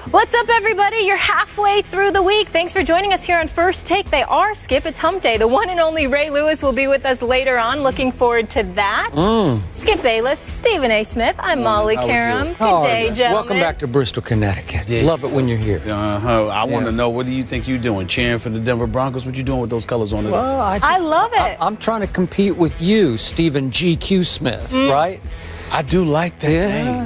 What's up, everybody? You're halfway through the week. Thanks for joining us here on First Take. They are Skip. It's Hump Day. The one and only Ray Lewis will be with us later on. Looking forward to that. Skip Bayless, Stephen A. Smith. I'm Molly Karam. Good day, gentlemen. Welcome back to Bristol, Connecticut. Yeah. Love it when you're here. I want to know, what do you think you're doing? Cheering for the Denver Broncos? What you doing with those colors on it? Well, I love it. I'm trying to compete with you, Stephen G.Q. Smith, right? I do like that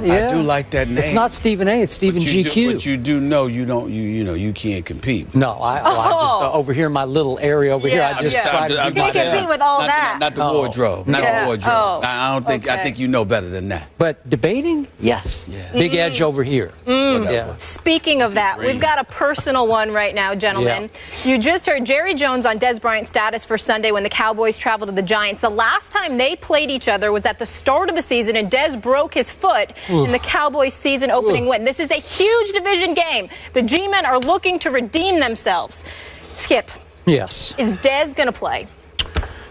name. I do like that name. It's not Stephen A. It's Stephen G.Q. But you do know you can't compete. No, I just over here in my little area over here. I just try to do You can't compete with all that. Not the wardrobe. Not the wardrobe. Oh. I don't think. I think you know better than that. But debating, yes. Yeah. Big edge over here. Yeah. Speaking of that, we've got a personal one right now, gentlemen. You just heard Jerry Jones on Dez Bryant's status for Sunday when the Cowboys traveled to the Giants. The last time they played each other was at the start of the season, and Dez broke his foot in the Cowboys' season opening win. This is a huge division game. The G-men are looking to redeem themselves. Skip. Yes. Is Dez going to play?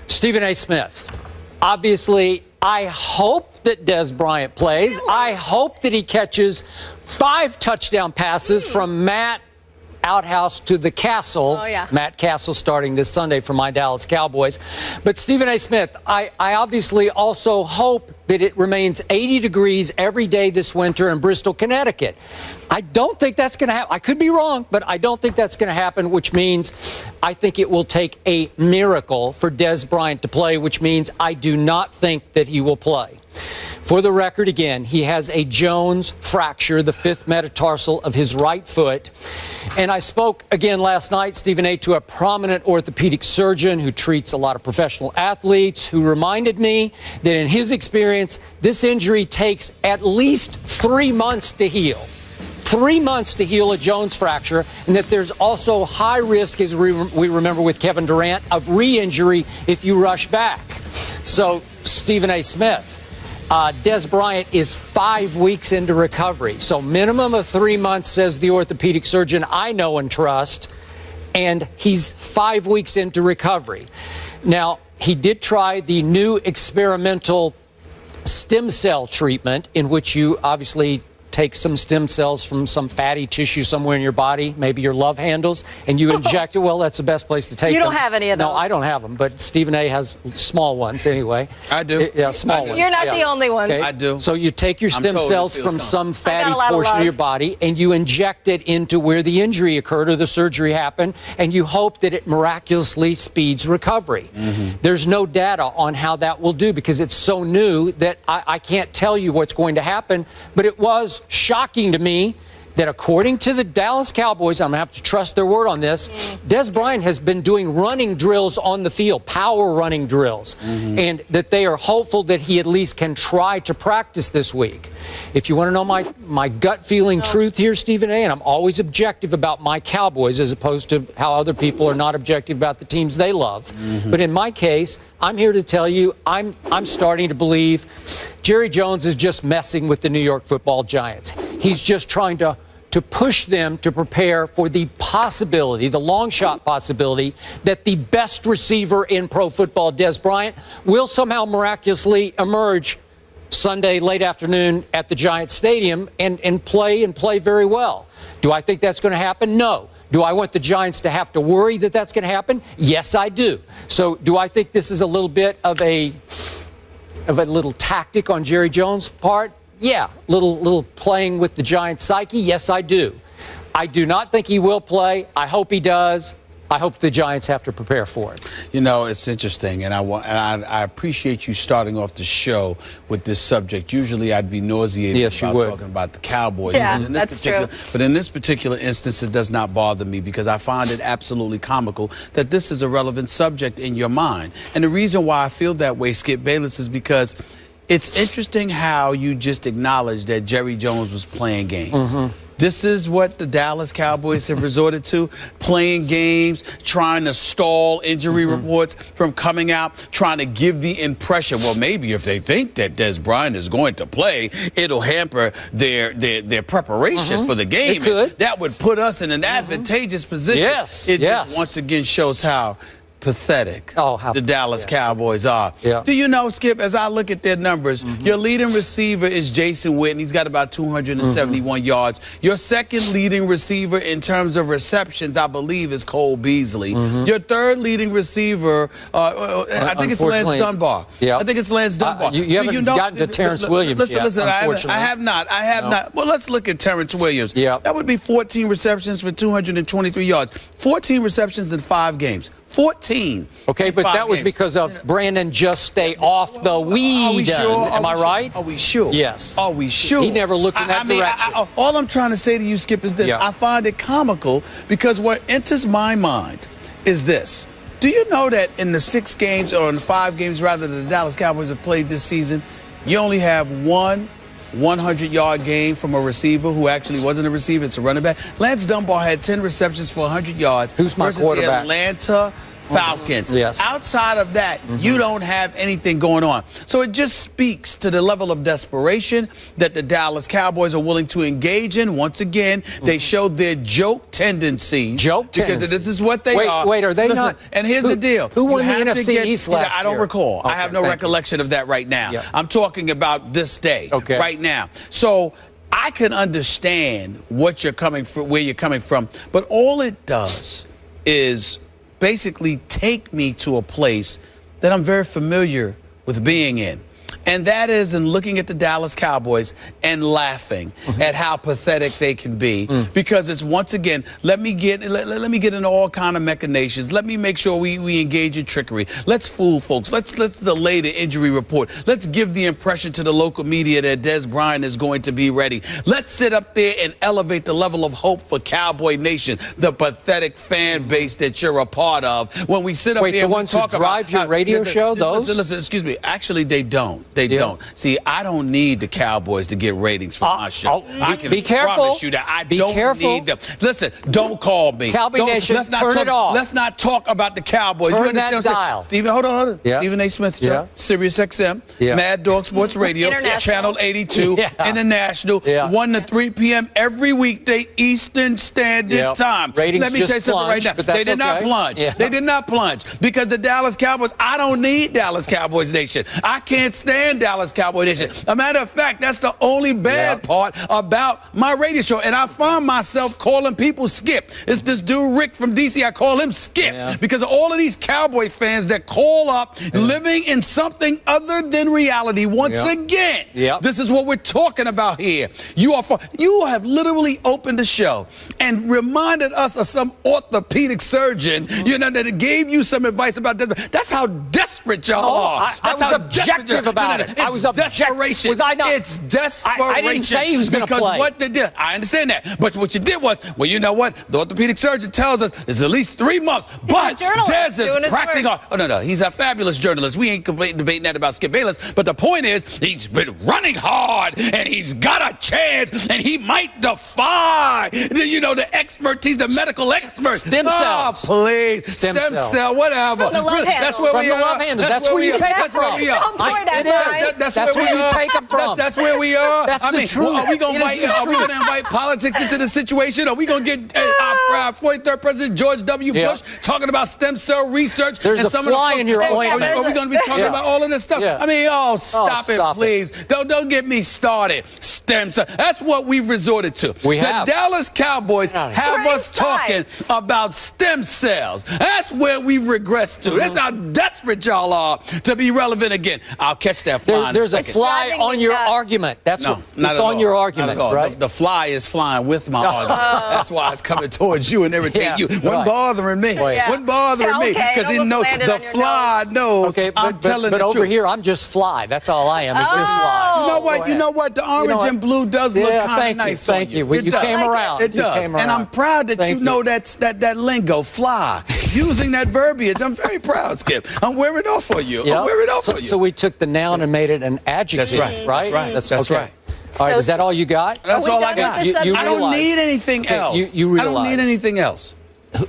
Stephen A. Smith. Obviously, I hope that Dez Bryant plays. I hope that he catches 5 touchdown passes from Matt Outhouse to the Castle. Matt Castle starting this Sunday for my Dallas Cowboys. But Stephen A. Smith, I obviously also hope that it remains 80 degrees every day this winter in Bristol, Connecticut. I don't think that's going to happen. I could be wrong, but I don't think that's going to happen, which means I think it will take a miracle for Dez Bryant to play, which means I do not think that he will play. For the record, again, he has a Jones fracture, the 5th metatarsal of his right foot. And I spoke again last night, Stephen A., to a prominent orthopedic surgeon who treats a lot of professional athletes, who reminded me that in his experience, this injury takes at least 3 months to heal. 3 months to heal a Jones fracture, and that there's also high risk, as we remember with Kevin Durant, of re-injury if you rush back. So, Stephen A. Smith, Dez Bryant is 5 weeks into recovery. So minimum of 3 months, says the orthopedic surgeon I know and trust, and he's 5 weeks into recovery. Now, he did try the new experimental stem cell treatment, in which you obviously take some stem cells from some fatty tissue somewhere in your body, maybe your love handles, and you inject it. Well, that's the best place to take them. You don't have any of those. No, I don't have them, but Stephen A. has small ones anyway. I do. Yeah, small ones. You're not the only one. Okay. I do. So you take your stem cells from some fatty portion of your body and you inject it into where the injury occurred or the surgery happened, and you hope that it miraculously speeds recovery. There's no data on how that will do because it's so new that I can't tell you what's going to happen, but it was shocking to me that according to the Dallas Cowboys, I'm going to have to trust their word on this, Dez Bryant has been doing running drills on the field, power running drills, and that they are hopeful that he at least can try to practice this week. If you want to know my gut feeling truth here, Stephen A., and I'm always objective about my Cowboys as opposed to how other people are not objective about the teams they love. But in my case, I'm here to tell you I'm starting to believe Jerry Jones is just messing with the New York Football Giants. He's just trying to push them to prepare for the possibility, the long shot possibility, that the best receiver in pro football, Dez Bryant, will somehow miraculously emerge Sunday late afternoon at the Giants Stadium and play very well. Do I think that's going to happen? No. Do I want the Giants to have to worry that that's going to happen? Yes, I do. So do I think this is a little bit of a little tactic on Jerry Jones' part? Yeah, little playing with the Giants' psyche. Yes, I do. I do not think he will play. I hope he does. I hope the Giants have to prepare for it. You know, it's interesting, and I appreciate you starting off the show with this subject. Usually, I'd be nauseated about talking about the Cowboys. Yeah, but that's true. But in this particular instance, it does not bother me because I find it absolutely comical that this is a relevant subject in your mind. And the reason why I feel that way, Skip Bayless, is because it's interesting how you just acknowledged that Jerry Jones was playing games. This is what the Dallas Cowboys have resorted to, playing games, trying to stall injury reports from coming out, trying to give the impression, well, maybe if they think that Dez Bryant is going to play, it'll hamper their preparation for the game. It could. That would put us in an advantageous position. Yes. It just once again shows how pathetic how the Dallas Cowboys are. Yeah. Do you know, Skip, as I look at their numbers, your leading receiver is Jason Witten. He's got about 271 yards. Your second leading receiver in terms of receptions, I believe, is Cole Beasley. Your third leading receiver, I think it's Lance Dunbar. Yeah. I think it's Lance Dunbar. You haven't gotten to Terrence Williams yet, Listen, I have not. Well, let's look at Terrence Williams. Yeah. That would be 14 receptions for 223 yards. 14 receptions in 5 games. 14. Okay, but that was because of Brandon just stay off the weed. Are we sure? Am I right? Are we sure? Yes. Are we sure? He never looked in that direction. All I'm trying to say to you, Skip, is this. Yeah. I find it comical because what enters my mind is this. Do you know that in the 6 games, or in the 5 games rather, that the Dallas Cowboys have played this season, you only have one 100-yard game from a receiver who actually wasn't a receiver. It's a running back. Lance Dunbar had 10 receptions for 100 yards. Who's my versus quarterback? the Atlanta Falcons. Yes. Outside of that, you don't have anything going on. So it just speaks to the level of desperation that the Dallas Cowboys are willing to engage in. Once again, they show their joke tendencies. Because this is what they are. Wait, are they not? And here's the deal. Who won the NFC East last year? I don't recall. Okay, I have no recollection of that right now. Yeah. I'm talking about this day, right now. So I can understand what you're coming from, where you're coming from, but all it does is basically take me to a place that I'm very familiar with being in. And that is in looking at the Dallas Cowboys and laughing at how pathetic they can be. Because it's, once again, let me get into all kind of machinations. Let me make sure we engage in trickery. Let's fool folks. Let's delay the injury report. Let's give the impression to the local media that Des Bryant is going to be ready. Let's sit up there and elevate the level of hope for Cowboy Nation, the pathetic fan base that you're a part of. When we sit up here and the ones talk who drive your radio show, those? Listen, excuse me. Actually, they don't. They don't. See, I don't need the Cowboys to get ratings for my show. I can promise you that I don't need them. Listen, don't call me. Cowboy Nation, turn it off. Let's not talk about the Cowboys. Turn that dial. Stephen, hold on. Yeah. Stephen A. Smith Show, Sirius XM, Mad Dog Sports Radio, Channel 82, International, 1 to 3 p.m. every weekday Eastern Standard Time. Ratings Let me tell you something right now. They did not plunge. They did not plunge because the Dallas Cowboys, I don't need Dallas Cowboys Nation. I can't stand Dallas Cowboy Nation. A matter of fact, that's the only bad part about my radio show. And I find myself calling people Skip. It's this dude Rick from DC. I call him Skip because of all of these Cowboy fans that call up living in something other than reality. Once again, this is what we're talking about here. You have literally opened the show and reminded us of some orthopedic surgeon, that gave you some advice about this. That's how desperate y'all are. I was objective about it. I was desperation. Was I not? It's desperation. I didn't say he was going to play. Because what they did, I understand that. But what you did was, well, you know what? The orthopedic surgeon tells us it's at least 3 months. But Dez is practicing on. Oh, no. He's a fabulous journalist. We ain't debating that about Skip Bayless. But the point is, he's been running hard, and he's got a chance, and he might defy the expertise, the medical experts. Stem cells. Oh, please. Stem cell, whatever. That's where we are. That's where you take it from. That's where you take them from. That's where we are. That's the truth. Are we going to invite politics into the situation? Are we going to get our 43rd President George W. Bush talking about stem cell research? There's a fly in your ointment. Are we going to be talking about all of this stuff? I mean, stop it, please. Don't get me started. Stem cell. That's what we've resorted to. The Dallas Cowboys have us talking about stem cells. That's where we've regressed to. That's how desperate y'all are to be relevant again. I'll catch that fly. There's a fly on your argument. That's it's on your argument, right? The fly is flying with my argument. That's why it's coming towards you and irritating you. Wasn't bothering me. Wasn't bothering me because he knows the fly knows I'm telling the truth. But over here, I'm just fly. That's all I am. It's just fly. You know what? The orange and blue does look kind of nice on you. You came around. It does. And I'm proud that you know that lingo, fly. Using that verbiage. I'm very proud, Skip. I'm wearing off for you. I'm wearing off for you. So we took the noun and made it an adjective. That's right. That's right. All right, is that all you got? That's all I got. I don't need anything else. You realize. I don't need anything else.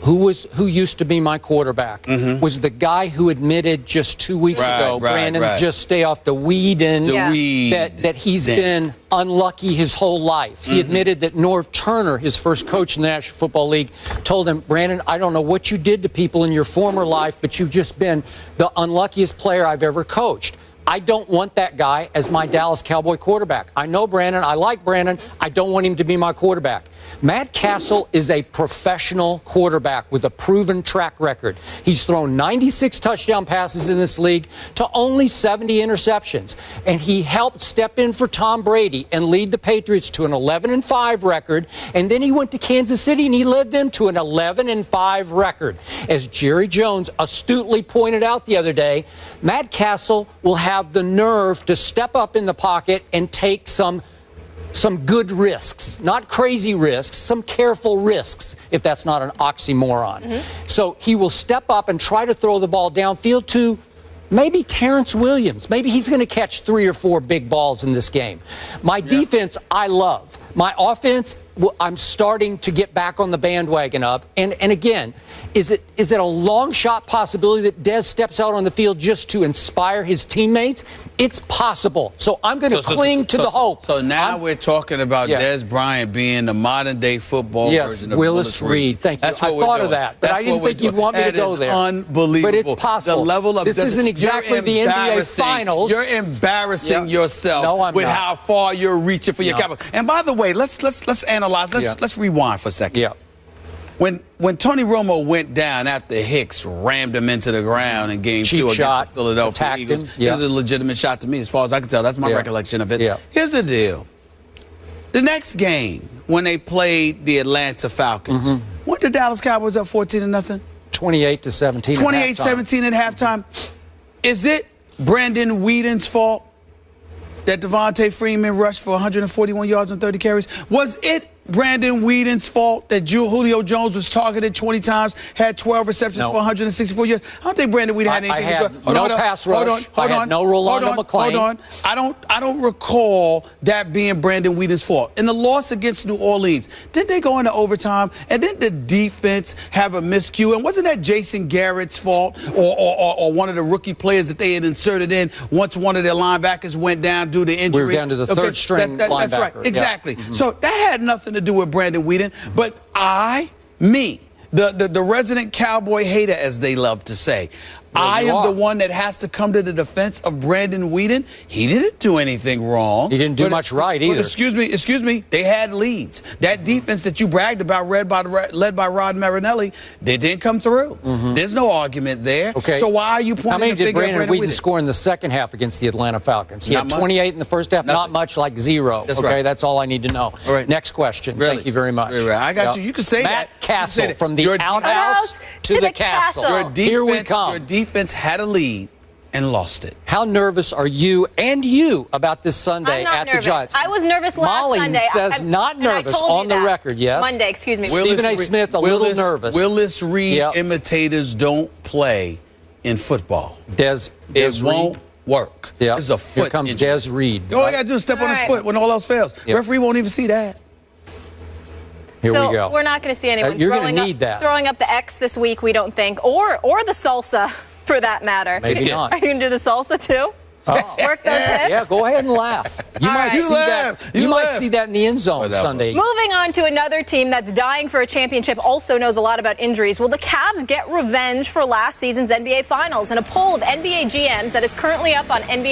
who used to be my quarterback, was the guy who admitted just 2 weeks ago, Brandon, just stay off the weed and that he's been unlucky his whole life. He admitted that Norv Turner, his first coach in the National Football League, told him, Brandon, I don't know what you did to people in your former life, but you've just been the unluckiest player I've ever coached. I don't want that guy as my Dallas Cowboy quarterback. I know Brandon. I like Brandon. I don't want him to be my quarterback. Matt Castle is a professional quarterback with a proven track record. He's thrown 96 touchdown passes in this league to only 70 interceptions. And he helped step in for Tom Brady and lead the Patriots to an 11-5 record. And then he went to Kansas City and he led them to an 11-5 record. As Jerry Jones astutely pointed out the other day, Matt Castle will have the nerve to step up in the pocket and take some good risks, not crazy risks, some careful risks, if that's not an oxymoron. So he will step up and try to throw the ball downfield to maybe Terrence Williams. Maybe he's going to catch 3 or 4 big balls in this game. My defense, I love. My offense, I'm starting to get back on the bandwagon of. And again, is it a long shot possibility that Dez steps out on the field just to inspire his teammates? It's possible. So I'm going to cling to the hope. So now we're talking about Dez Bryant being the modern day football version of Willis Reed. Thank you. That's what I thought of that, but I didn't think you'd want me to go there. Unbelievable. But it's possible. The level of this isn't exactly the NBA Finals. You're embarrassing yourself with how far you're reaching for your capital. And by the way, let's analyze. Let's rewind for a second. Yeah. When Tony Romo went down after Hicks rammed him into the ground in Game 2 against the Philadelphia Eagles, it was a legitimate shot to me, as far as I can tell. That's my recollection of it. Here's the deal. The next game, when they played the Atlanta Falcons, weren't the Dallas Cowboys up 14-0? 28-17. 28-17 at halftime. Is it Brandon Whedon's fault that Devontae Freeman rushed for 141 yards and 30 carries? Was it Brandon Whedon's fault that Julio Jones was targeted 20 times, had 12 receptions for 164 yards? I don't think Brandon Whedon had anything to do. No pass rush. I had no Rolando McClain. Hold on. I don't recall that being Brandon Whedon's fault. In the loss against New Orleans, didn't they go into overtime? And didn't the defense have a miscue? And wasn't that Jason Garrett's fault or one of the rookie players that they had inserted in once one of their linebackers went down due to injury? We were down to the third string linebacker. That's right. Exactly. So that had nothing to do with Brandon Whedon, but the resident Cowboy hater, as they love to say, I am the one that has to come to the defense of Brandon Whedon. He didn't do anything wrong. He didn't do much right either. Excuse me. They had leads. That defense that you bragged about, led by Rod Marinelli, they didn't come through. There's no argument there. Okay. So why are you pointing the finger at Brandon Whedon score in the second half against the Atlanta Falcons? He had 28 in the first half, not much, like 0. That's right. That's all I need to know. All right. Next question. Thank you very much. I got you. You can say Matt that. Castle, from the outhouse to the castle. Here we come. Your defense had a lead and lost it. How nervous are you about this Sunday at the Giants? I was nervous last Sunday. Molly says not nervous on the record, yes? Monday, excuse me. Stephen A. Smith, a little nervous. Willis Reed imitators don't play in football. It won't work. Yep. It's a foot Here comes injury. Des Reed. All I got to do is step on his foot when all else fails. Referee won't even see that. Here we go. We're not going to see anyone You're going to need that. Throwing up the X this week, we don't think, or the salsa, for that matter. Maybe not. Are you going to do the salsa too? Work those hips? Yeah, go ahead and laugh. You might see that. You might see that in the end zone Sunday. Moving on to another team that's dying for a championship, also knows a lot about injuries. Will the Cavs get revenge for last season's NBA Finals? In a poll of NBA GMs that is currently up on NBA